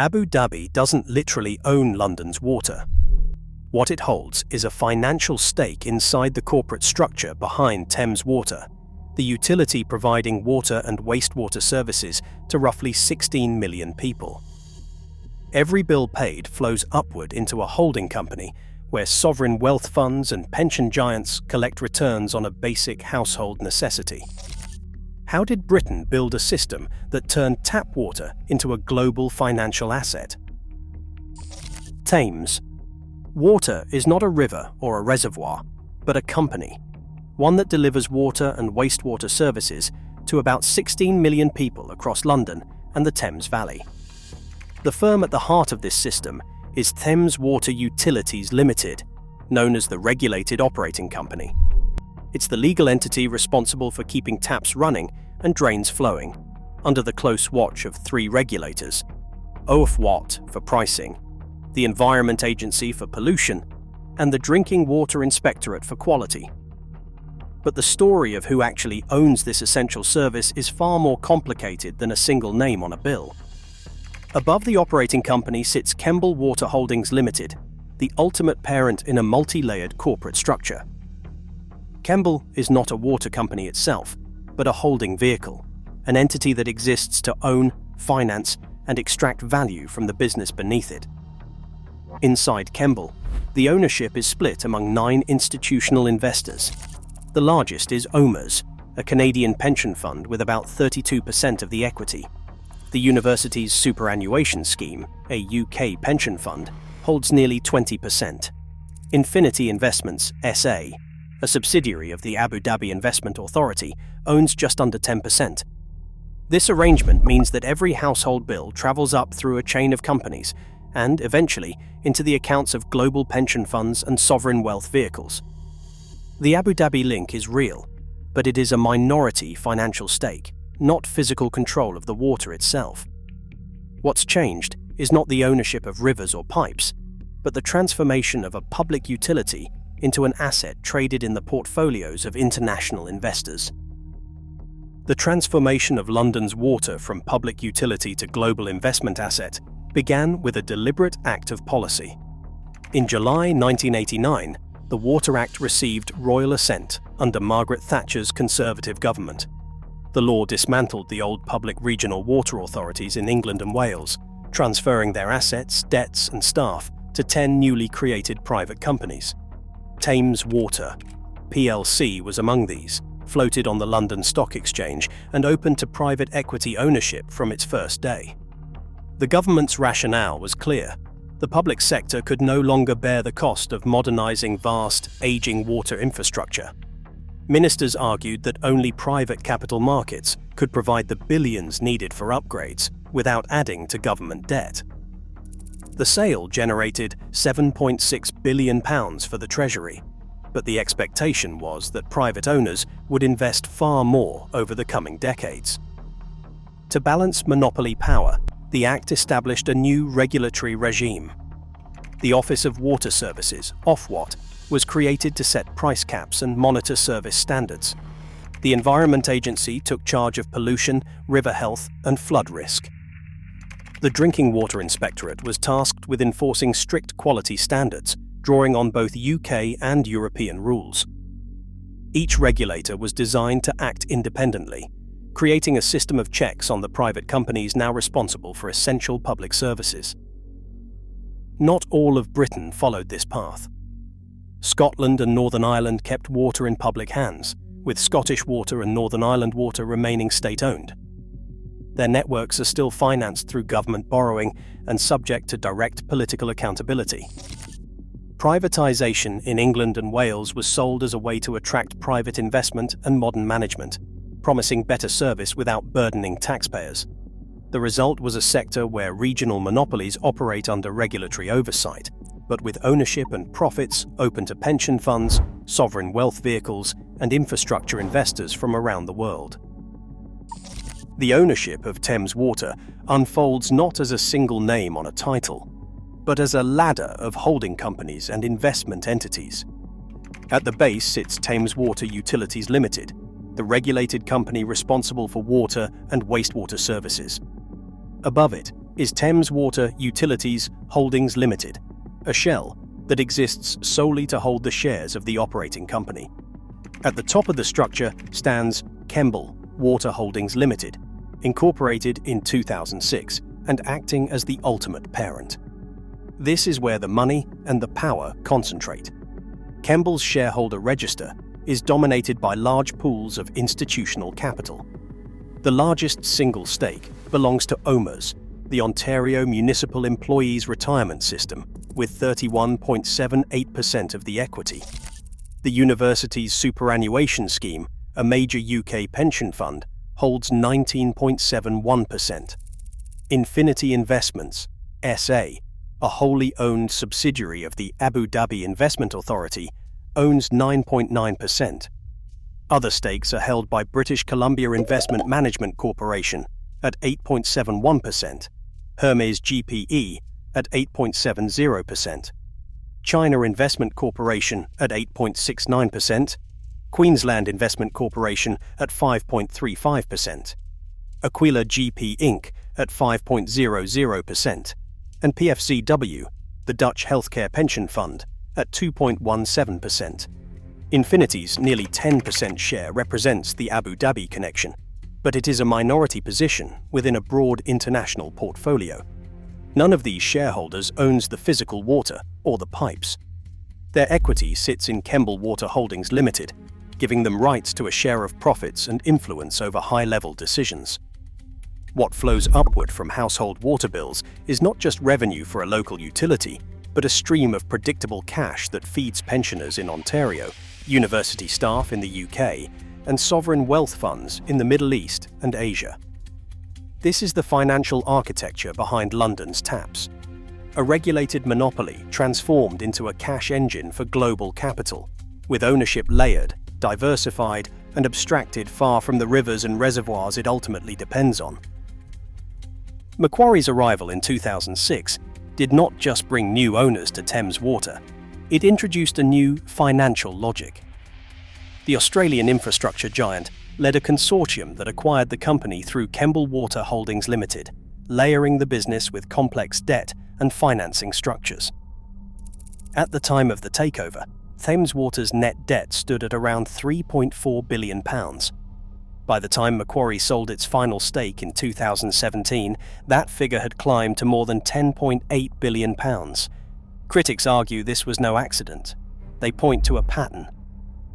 Abu Dhabi doesn't literally own London's water. What it holds is a financial stake inside the corporate structure behind Thames Water, the utility providing water and wastewater services to roughly 16 million people. Every bill paid flows upward into a holding company where sovereign wealth funds and pension giants collect returns on a basic household necessity. How did Britain build a system that turned tap water into a global financial asset? Thames. Water is not a river or a reservoir, but a company, one that delivers water and wastewater services to about 16 million people across London and the Thames Valley. The firm at the heart of this system is Thames Water Utilities Limited, known as the Regulated Operating Company. It's the legal entity responsible for keeping taps running and drains flowing, under the close watch of three regulators: Ofwat for pricing, the Environment Agency for pollution, and the Drinking Water Inspectorate for quality. But the story of who actually owns this essential service is far more complicated than a single name on a bill. Above the operating company sits Kemble Water Holdings Limited, the ultimate parent in a multi-layered corporate structure. Kemble is not a water company itself, but a holding vehicle, an entity that exists to own, finance, and extract value from the business beneath it. Inside Kemble, the ownership is split among 9 institutional investors. The largest is OMERS, a Canadian pension fund with about 32% of the equity. The university's superannuation scheme, a UK pension fund, holds nearly 20%. Infinity Investments SA, a subsidiary of the Abu Dhabi Investment Authority, owns just under 10%. This arrangement means that every household bill travels up through a chain of companies and, eventually, into the accounts of global pension funds and sovereign wealth vehicles. The Abu Dhabi link is real, but it is a minority financial stake, not physical control of the water itself. What's changed is not the ownership of rivers or pipes, but the transformation of a public utility into an asset traded in the portfolios of international investors. The transformation of London's water from public utility to global investment asset began with a deliberate act of policy. In July 1989, the Water Act received royal assent under Margaret Thatcher's Conservative government. The law dismantled the old public regional water authorities in England and Wales, transferring their assets, debts, and staff to 10 newly created private companies. Thames Water plc was among these, floated on the London Stock Exchange and open to private equity ownership from its first day. The government's rationale was clear. The public sector could no longer bear the cost of modernising vast, ageing water infrastructure. Ministers argued that only private capital markets could provide the billions needed for upgrades without adding to government debt. The sale generated £7.6 billion for the Treasury, but the expectation was that private owners would invest far more over the coming decades. To balance monopoly power, the Act established a new regulatory regime. The Office of Water Services, Ofwat, was created to set price caps and monitor service standards. The Environment Agency took charge of pollution, river health, and flood risk. The Drinking Water Inspectorate was tasked with enforcing strict quality standards, drawing on both UK and European rules. Each regulator was designed to act independently, creating a system of checks on the private companies now responsible for essential public services. Not all of Britain followed this path. Scotland and Northern Ireland kept water in public hands, with Scottish Water and Northern Ireland Water remaining state-owned. Their networks are still financed through government borrowing and subject to direct political accountability. Privatisation in England and Wales was sold as a way to attract private investment and modern management, promising better service without burdening taxpayers. The result was a sector where regional monopolies operate under regulatory oversight, but with ownership and profits open to pension funds, sovereign wealth vehicles, and infrastructure investors from around the world. The ownership of Thames Water unfolds not as a single name on a title, but as a ladder of holding companies and investment entities. At the base sits Thames Water Utilities Limited, the regulated company responsible for water and wastewater services. Above it, is Thames Water Utilities Holdings Limited, a shell that exists solely to hold the shares of the operating company. At the top of the structure stands Kemble Water Holdings Limited, incorporated in 2006 and acting as the ultimate parent. This is where the money and the power concentrate. Kemble's shareholder register is dominated by large pools of institutional capital. The largest single stake belongs to OMERS, the Ontario Municipal Employees Retirement System, with 31.78% of the equity. The university's superannuation scheme, a major UK pension fund, holds 19.71%. Infinity Investments, SA, a wholly owned subsidiary of the Abu Dhabi Investment Authority, owns 9.9%. Other stakes are held by British Columbia Investment Management Corporation at 8.71%, Hermes GPE at 8.70%, China Investment Corporation at 8.69%, Queensland Investment Corporation at 5.35%, Aquila GP Inc. at 5.00%, and PFCW, the Dutch Healthcare Pension Fund, at 2.17%. Infinity's nearly 10% share represents the Abu Dhabi connection, but it is a minority position within a broad international portfolio. None of these shareholders owns the physical water or the pipes. Their equity sits in Kemble Water Holdings Limited, giving them rights to a share of profits and influence over high-level decisions. What flows upward from household water bills is not just revenue for a local utility, but a stream of predictable cash that feeds pensioners in Ontario, university staff in the UK, and sovereign wealth funds in the Middle East and Asia. This is the financial architecture behind London's taps. A regulated monopoly transformed into a cash engine for global capital, with ownership layered, diversified, and abstracted far from the rivers and reservoirs it ultimately depends on. Macquarie's arrival in 2006 did not just bring new owners to Thames Water, it introduced a new financial logic. The Australian infrastructure giant led a consortium that acquired the company through Kemble Water Holdings Limited, layering the business with complex debt and financing structures. At the time of the takeover, Thames Water's net debt stood at around £3.4 billion. By the time Macquarie sold its final stake in 2017, that figure had climbed to more than £10.8 billion. Critics argue this was no accident. They point to a pattern.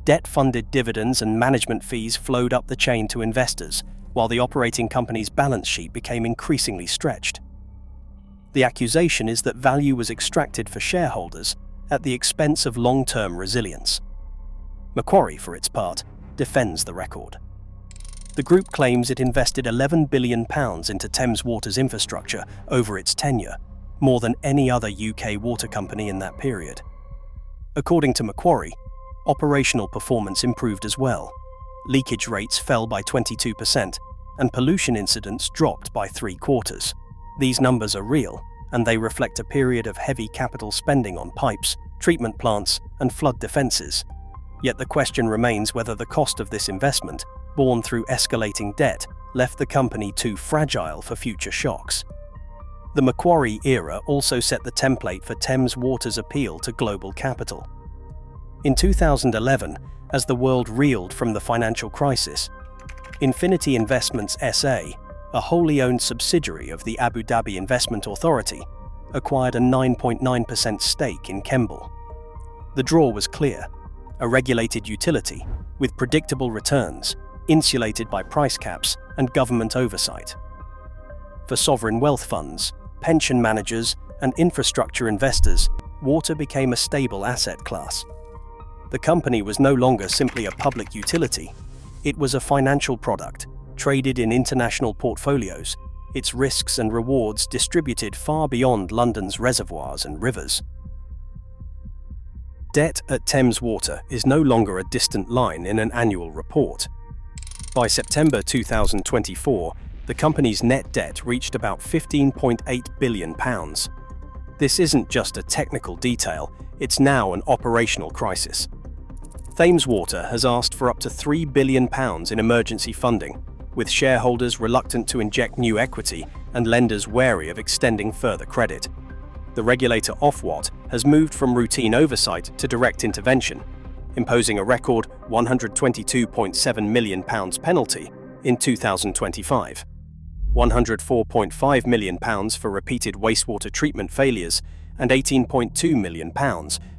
Debt-funded dividends and management fees flowed up the chain to investors, while the operating company's balance sheet became increasingly stretched. The accusation is that value was extracted for shareholders at the expense of long-term resilience. Macquarie, for its part, defends the record. The group claims it invested £11 billion into Thames Water's infrastructure over its tenure, more than any other UK water company in that period. According to Macquarie, operational performance improved as well. Leakage rates fell by 22%, and pollution incidents dropped by 3/4. These numbers are real, and they reflect a period of heavy capital spending on pipes, treatment plants, and flood defences. Yet the question remains whether the cost of this investment, borne through escalating debt, left the company too fragile for future shocks. The Macquarie era also set the template for Thames Water's appeal to global capital. In 2011, as the world reeled from the financial crisis, Infinity Investments SA, a wholly owned subsidiary of the Abu Dhabi Investment Authority, acquired a 9.9% stake in Kemble. The draw was clear: a regulated utility with predictable returns, insulated by price caps and government oversight. For sovereign wealth funds, pension managers, and infrastructure investors, water became a stable asset class. The company was no longer simply a public utility. It was a financial product, traded in international portfolios, its risks and rewards distributed far beyond London's reservoirs and rivers. Debt at Thames Water is no longer a distant line in an annual report. By September 2024, the company's net debt reached about £15.8 billion. This isn't just a technical detail, it's now an operational crisis. Thames Water has asked for up to £3 billion in emergency funding, with shareholders reluctant to inject new equity and lenders wary of extending further credit. The regulator Ofwat has moved from routine oversight to direct intervention, imposing a record £122.7 million penalty in 2025, £104.5 million for repeated wastewater treatment failures, and £18.2 million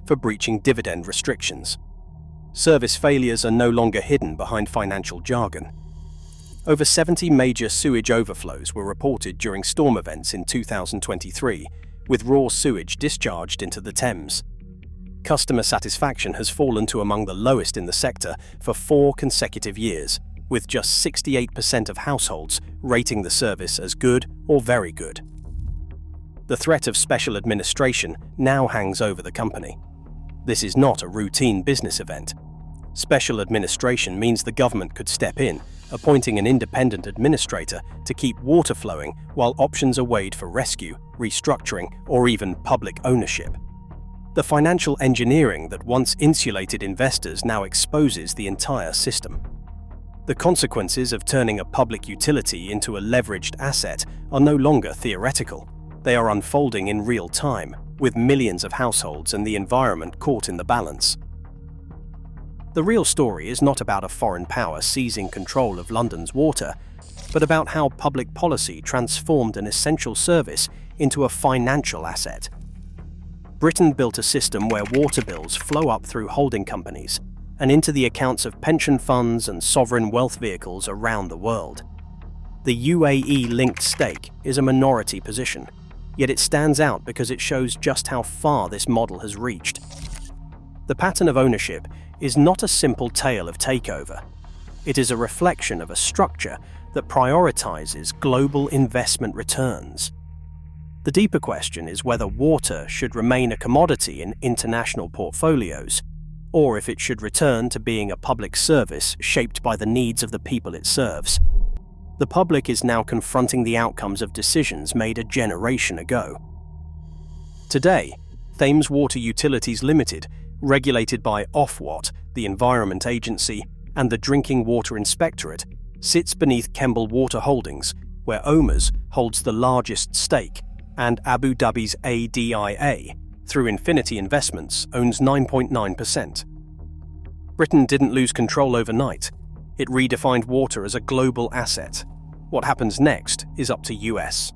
for breaching dividend restrictions. Service failures are no longer hidden behind financial jargon. Over 70 major sewage overflows were reported during storm events in 2023, with raw sewage discharged into the Thames. Customer satisfaction has fallen to among the lowest in the sector for 4 consecutive years, with just 68% of households rating the service as good or very good. The threat of special administration now hangs over the company. This is not a routine business event. Special administration means the government could step in, appointing an independent administrator to keep water flowing while options are weighed for rescue, restructuring, or even public ownership. The financial engineering that once insulated investors now exposes the entire system. The consequences of turning a public utility into a leveraged asset are no longer theoretical. They are unfolding in real time, with millions of households and the environment caught in the balance. The real story is not about a foreign power seizing control of London's water, but about how public policy transformed an essential service into a financial asset. Britain built a system where water bills flow up through holding companies and into the accounts of pension funds and sovereign wealth vehicles around the world. The UAE-linked stake is a minority position, yet it stands out because it shows just how far this model has reached. The pattern of ownership is not a simple tale of takeover. It is a reflection of a structure that prioritizes global investment returns. The deeper question is whether water should remain a commodity in international portfolios, or if it should return to being a public service shaped by the needs of the people it serves. The public is now confronting the outcomes of decisions made a generation ago. Today, Thames Water Utilities Limited, regulated by Ofwat, the Environment Agency, and the Drinking Water Inspectorate, sits beneath Kemble Water Holdings, where OMERS holds the largest stake, and Abu Dhabi's ADIA, through Infinity Investments, owns 9.9%. Britain didn't lose control overnight. It redefined water as a global asset. What happens next is up to US.